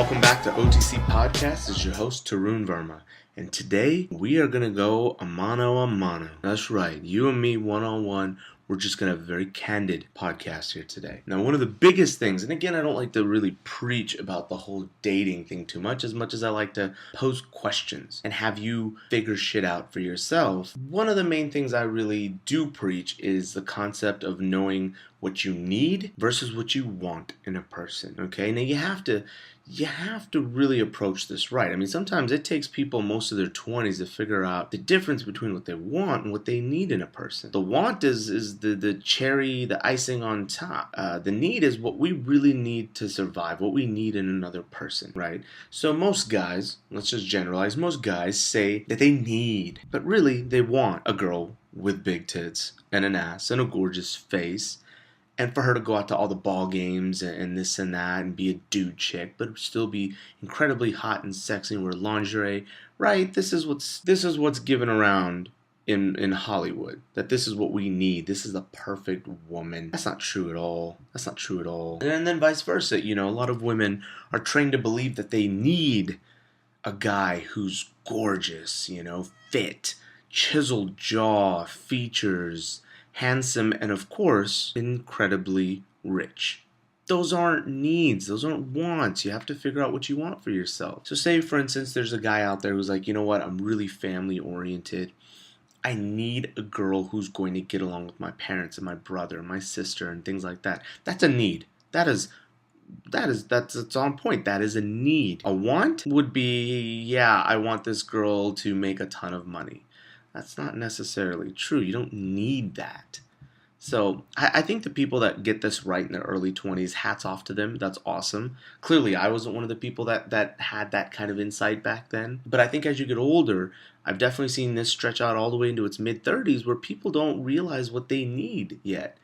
Welcome back to OTC Podcast. This is your host, Tarun Verma. And today, we are going to go a mano. That's right, you and me one-on-one. We're just going to have a very candid podcast here today. Now, one of the biggest things, and again, I don't like to really preach about the whole dating thing too much as I like to pose questions and have you figure shit out for yourself. One of the main things I really do preach is the concept of knowing what you need versus what you want in a person, okay? Now, you have to really approach this right. I mean, sometimes it takes people most of their 20s to figure out the difference between what they want and what they need in a person. The want is the cherry, the icing on top. The need is what we really need to survive, what we need in another person, right? So most guys, let's just generalize, most guys say that they need, but really they want a girl with big tits and an ass and a gorgeous face, and for her to go out to all the ball games and this and that and be a dude chick, but still be incredibly hot and sexy and wear lingerie, right? This is what's given around in Hollywood, that this is what we need. This is the perfect woman. That's not true at all. And then vice versa. You know, a lot of women are trained to believe that they need a guy who's gorgeous, you know, fit, chiseled jaw, features, handsome, and of course, incredibly rich. Those aren't needs. Those aren't wants. You have to figure out what you want for yourself. So say, for instance, there's a guy out there who's like, you know what, I'm really family oriented. I need a girl who's going to get along with my parents and my brother and my sister and things like that. That's a need. That's on point. That is a need. A want would be, yeah, I want this girl to make a ton of money. That's not necessarily true. You don't need that. So I think the people that get this right in their early 20s, hats off to them. That's awesome. Clearly, I wasn't one of the people that had that kind of insight back then. But I think as you get older, I've definitely seen this stretch out all the way into its mid-30s where people don't realize what they need yet.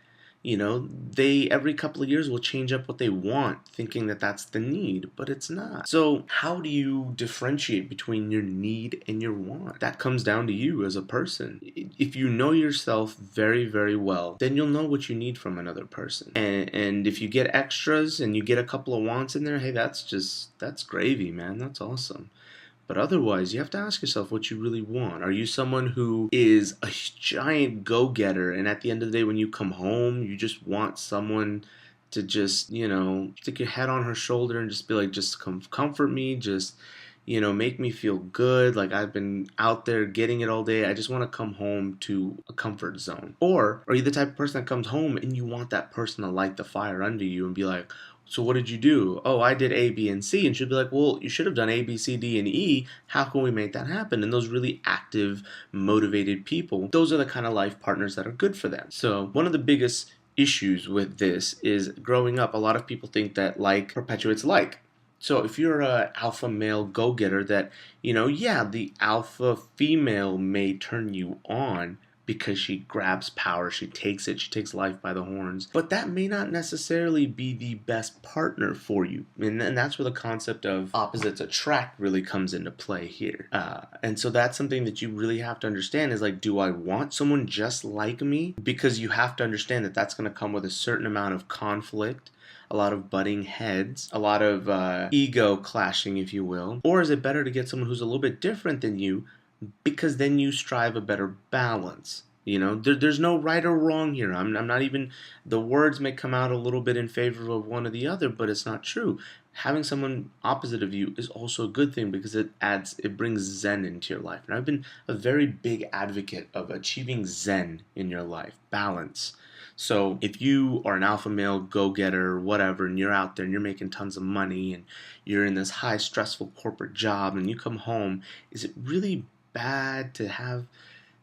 You know, they every couple of years will change up what they want, thinking that that's the need, but it's not. So how do you differentiate between your need and your want? That comes down to you as a person. If you know yourself very, very well, then you'll know what you need from another person. And if you get extras and you get a couple of wants in there, hey, that's gravy, man. That's awesome. But otherwise, you have to ask yourself what you really want. Are you someone who is a giant go-getter, and at the end of the day, when you come home, you just want someone to just, you know, stick your head on her shoulder and just be like, just comfort me, just, you know, make me feel good. Like I've been out there getting it all day. I just want to come home to a comfort zone. Or are you the type of person that comes home and you want that person to light the fire under you and be like, so what did you do? Oh, I did A, B, and C. And she'd be like, well, you should have done A, B, C, D, and E. How can we make that happen? And those really active, motivated people, those are the kind of life partners that are good for them. So one of the biggest issues with this is growing up, a lot of people think that like perpetuates like. So if you're an alpha male go-getter that, you know, yeah, the alpha female may turn you on because she grabs power, she takes life by the horns. But that may not necessarily be the best partner for you. And that's where the concept of opposites attract really comes into play here. And so that's something that you really have to understand is like, do I want someone just like me? Because you have to understand that that's going to come with a certain amount of conflict, a lot of butting heads, a lot of ego clashing, if you will. Or is it better to get someone who's a little bit different than you, because then you strive a better balance? You know, there's no right or wrong here. I'm not even, the words may come out a little bit in favor of one or the other, but it's not true. Having someone opposite of you is also a good thing because it brings zen into your life. And I've been a very big advocate of achieving zen in your life, balance. So if you are an alpha male go-getter or whatever, and you're out there and you're making tons of money and you're in this high stressful corporate job and you come home, is it really bad to have,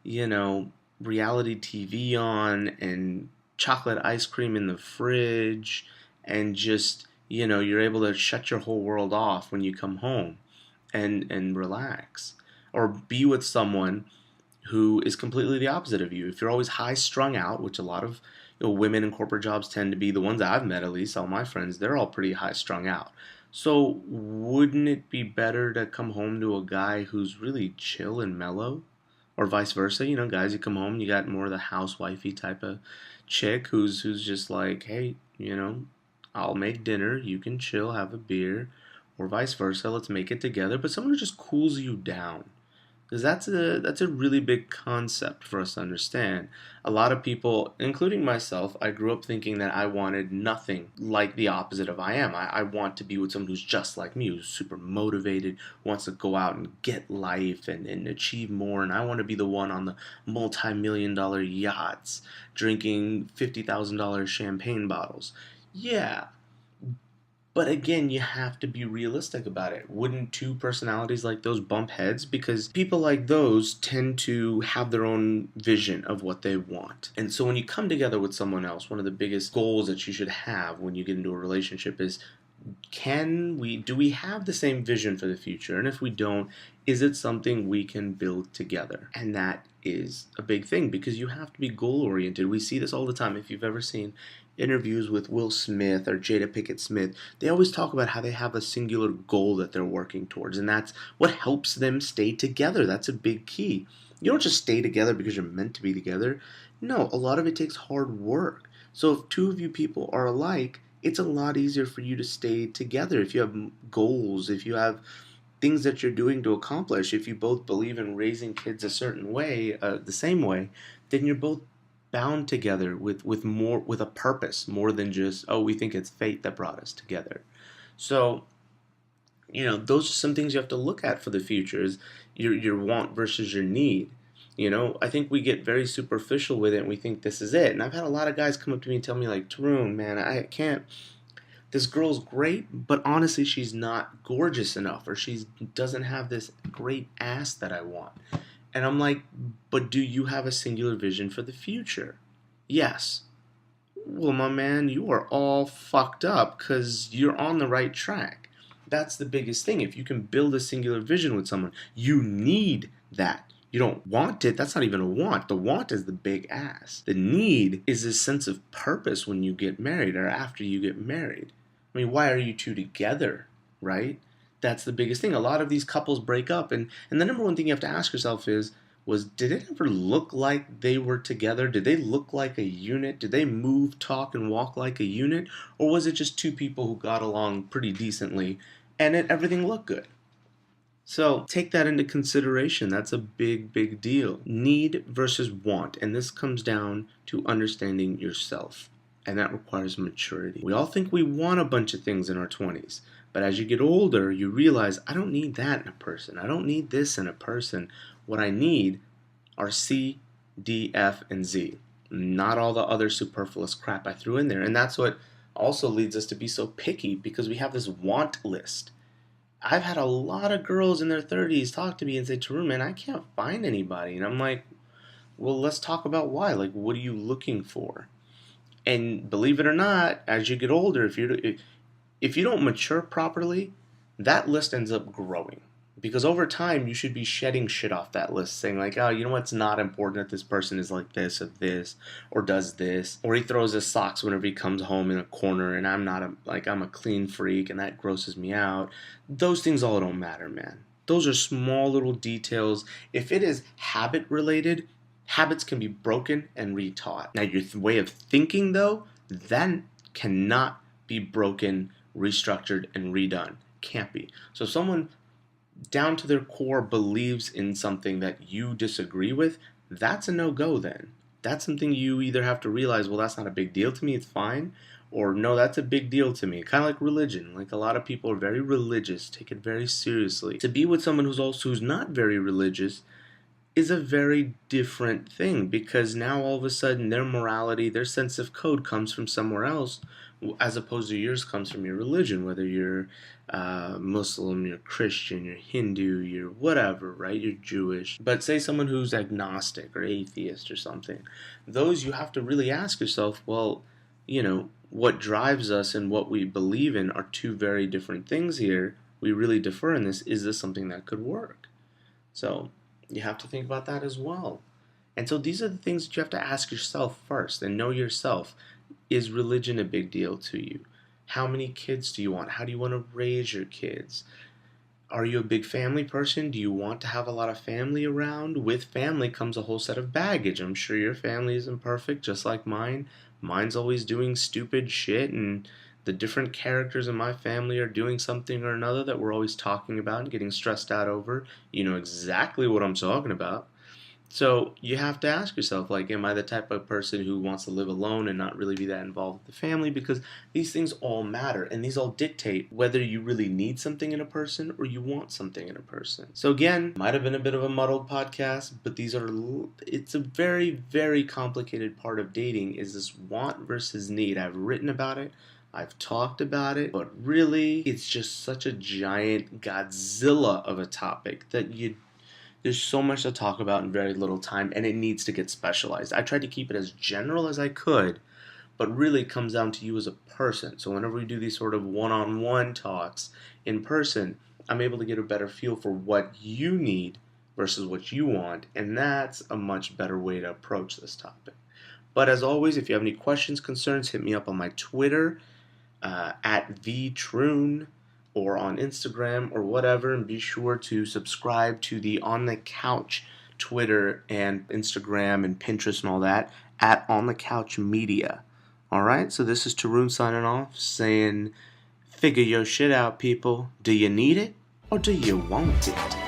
you know, reality TV on and chocolate ice cream in the fridge and just, you know, you're able to shut your whole world off when you come home and relax? Or be with someone who is completely the opposite of you. If you're always high strung out, which a lot of, you know, women in corporate jobs tend to be, the ones I've met at least, all my friends, they're all pretty high strung out. So wouldn't it be better to come home to a guy who's really chill and mellow? Or vice versa, you know, guys, you come home, you got more of the housewifey type of chick who's just like, hey, you know, I'll make dinner, you can chill, have a beer, or vice versa, let's make it together, but someone who just cools you down. Because that's a really big concept for us to understand. A lot of people, including myself, I grew up thinking that I wanted nothing like the opposite of I am. I want to be with someone who's just like me, who's super motivated, wants to go out and get life and achieve more. And I want to be the one on the multi-million-dollar yachts, drinking $50,000 champagne bottles. Yeah, but again, you have to be realistic about it. Wouldn't two personalities like those bump heads? Because people like those tend to have their own vision of what they want. And so when you come together with someone else, one of the biggest goals that you should have when you get into a relationship is, do we have the same vision for the future? And if we don't, is it something we can build together? And that is a big thing because you have to be goal oriented. We see this all the time. If you've ever seen interviews with Will Smith or Jada Pinkett Smith, they always talk about how they have a singular goal that they're working towards, and that's what helps them stay together. That's a big key. You don't just stay together because you're meant to be together. No, a lot of it takes hard work. So if two of you people are alike, it's a lot easier for you to stay together if you have goals, if you have things that you're doing to accomplish, if you both believe in raising kids a certain way, the same way, then you're both bound together with a purpose more than just, oh, we think it's fate that brought us together. So those are some things you have to look at for the future, is your want versus your need. I think we get very superficial with it and we think this is it. And I've had a lot of guys come up to me and tell me like, Tarun, man, I can't, this girl's great, but honestly she's not gorgeous enough, or she doesn't have this great ass that I want. And I'm like, but do you have a singular vision for the future? Yes. Well, my man, you are all fucked up because you're on the right track. That's the biggest thing. If you can build a singular vision with someone, you need that. You don't want it. That's not even a want. The want is the big ass. The need is this sense of purpose when you get married or after you get married. I mean, why are you two together, right? That's the biggest thing. A lot of these couples break up, and the number one thing you have to ask yourself is, did it ever look like they were together? Did they look like a unit? Did they move, talk, and walk like a unit? Or was it just two people who got along pretty decently and everything looked good? So take that into consideration. That's a big, big deal. Need versus want. And this comes down to understanding yourself. And that requires maturity. We all think we want a bunch of things in our 20s. But as you get older, you realize, I don't need that in a person. I don't need this in a person. What I need are C, D, F, and Z. Not all the other superfluous crap I threw in there. And that's what also leads us to be so picky, because we have this want list. I've had a lot of girls in their 30s talk to me and say, Tarun, man, I can't find anybody. And I'm like, well, let's talk about why. Like, what are you looking for? And believe it or not, as you get older, if you don't mature properly, that list ends up growing. Because over time, you should be shedding shit off that list, saying like, oh, you know what's not important, that this person is like this or does this, or he throws his socks whenever he comes home in a corner, and I'm a clean freak, and that grosses me out. Those things all don't matter, man. Those are small little details. If it is habit related, habits can be broken and retaught. Now, your way of thinking, though, that cannot be broken, restructured, and redone. Can't be. So if someone down to their core believes in something that you disagree with, that's a no-go then. That's something you either have to realize, well, that's not a big deal to me, it's fine, or no, that's a big deal to me. Kind of like religion. Like, a lot of people are very religious, take it very seriously. To be with someone who's not very religious is a very different thing, because now all of a sudden their morality, their sense of code comes from somewhere else, as opposed to yours comes from your religion, whether you're Muslim, you're Christian, you're Hindu, you're whatever, right? You're Jewish. But say someone who's agnostic or atheist or something, those you have to really ask yourself, well, what drives us and what we believe in are two very different things here. We really differ in this. Is this something that could work? So you have to think about that as well. And so these are the things that you have to ask yourself first and know yourself. Is religion a big deal to you? How many kids do you want? How do you want to raise your kids? Are you a big family person? Do you want to have a lot of family around? With family comes a whole set of baggage. I'm sure your family isn't perfect, just like mine. Mine's always doing stupid shit, and the different characters in my family are doing something or another that we're always talking about and getting stressed out over. You know exactly what I'm talking about. So you have to ask yourself, like, am I the type of person who wants to live alone and not really be that involved with the family? Because these things all matter, and these all dictate whether you really need something in a person or you want something in a person. So again, might have been a bit of a muddled podcast, but it's a very, very complicated part of dating, is this want versus need. I've written about it. I've talked about it, but really, it's just such a giant Godzilla of a topic that there's so much to talk about in very little time, and it needs to get specialized. I tried to keep it as general as I could, but really it comes down to you as a person. So whenever we do these sort of one-on-one talks in person, I'm able to get a better feel for what you need versus what you want, and that's a much better way to approach this topic. But as always, if you have any questions, concerns, hit me up on my Twitter, at vtroon, or on Instagram or whatever, and be sure to subscribe to the On the Couch Twitter and Instagram and Pinterest and all that at On the Couch Media. Alright, so this is Tarun signing off, saying, figure your shit out, people. Do you need it or do you want it?